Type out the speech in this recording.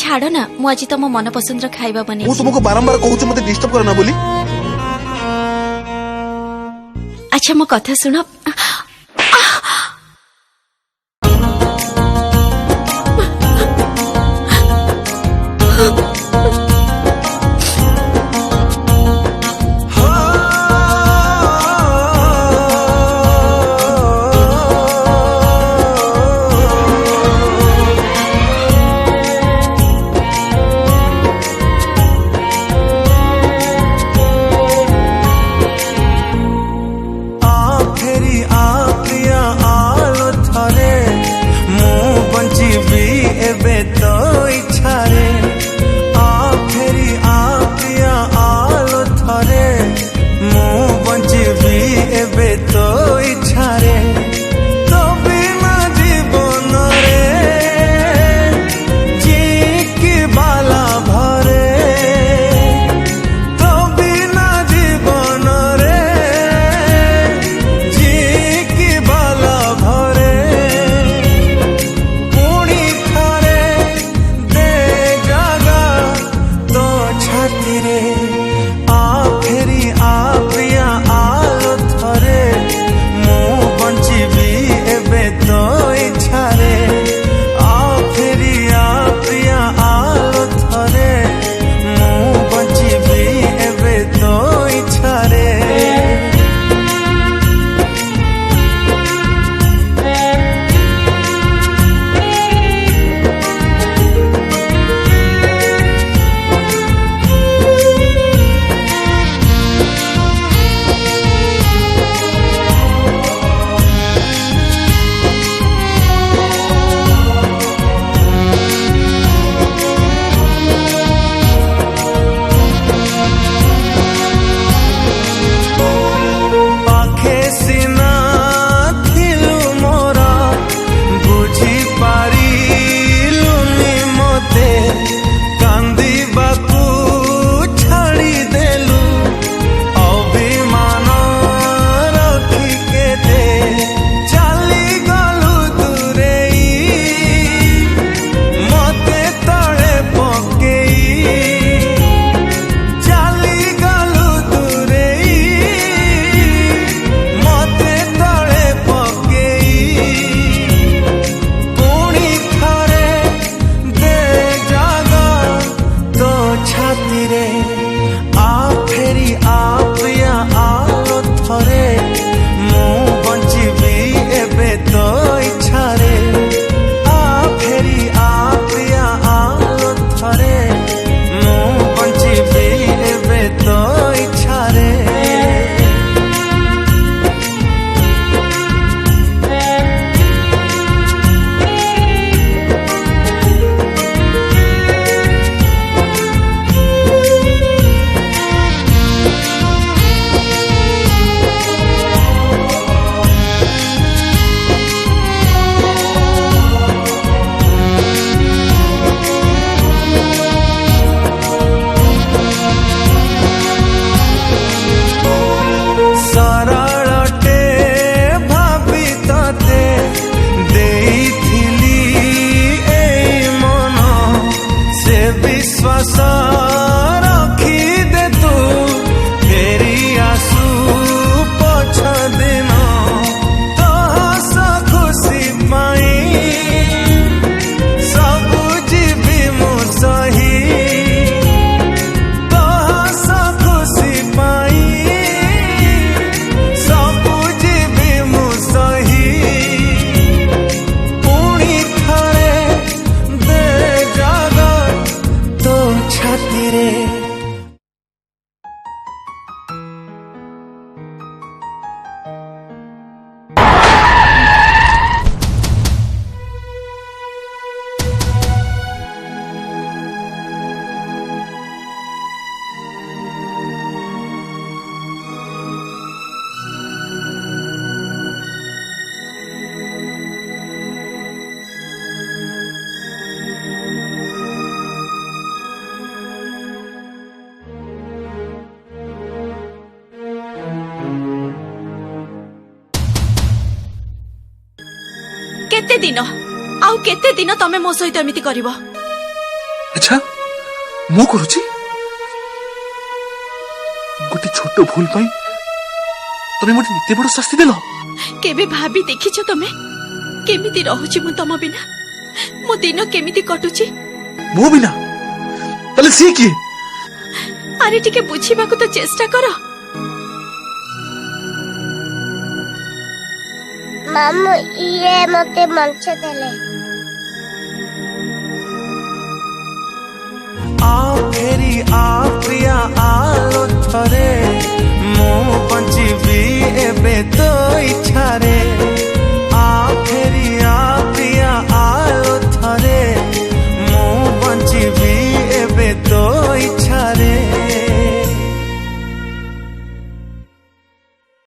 छाड़ ना मु आज तुम मन पसंद खाଇବା बने मु तुमको बारंबार कहूछु मते डिस्टर्ब करना बोली। अच्छा मो कथा सुनो। केते दिन आउ केते दिन तमे मो सहित एमिति करिवो अच्छा ମୁଁ କରୁଛି ଗୋଟେ ଛୋଟ ଭୁଲ ପାଇଁ ତମେ ମୋତେ ଏତେ ବଡ ଶାସ୍ତି ଦେଲ। କେବେ ଭାବି ଦେଖିଛ ତମେ କେମିତି ରହୁଛି ମୁଁ ତମ ବିନା? ମୋ ଦିନ କେମିତି କଟୁଛି? ମୋ ବିନା? ତାହେଲେ ସିଏ କିଏ? ଆରେ ଟିକେ ବୁଝିବାକୁ ତ ଚେଷ୍ଟା କର। ମାମୁ ଇଏ ମତେ ମଞ୍ଚ ଦେଲେ। ଫେରି ଆ ପ୍ରିୟା ଆଲୋ ଥରେ ମୁଁ ବଞ୍ଚିବି ଏବେ ତୋ ଇଚ୍ଛାରେ।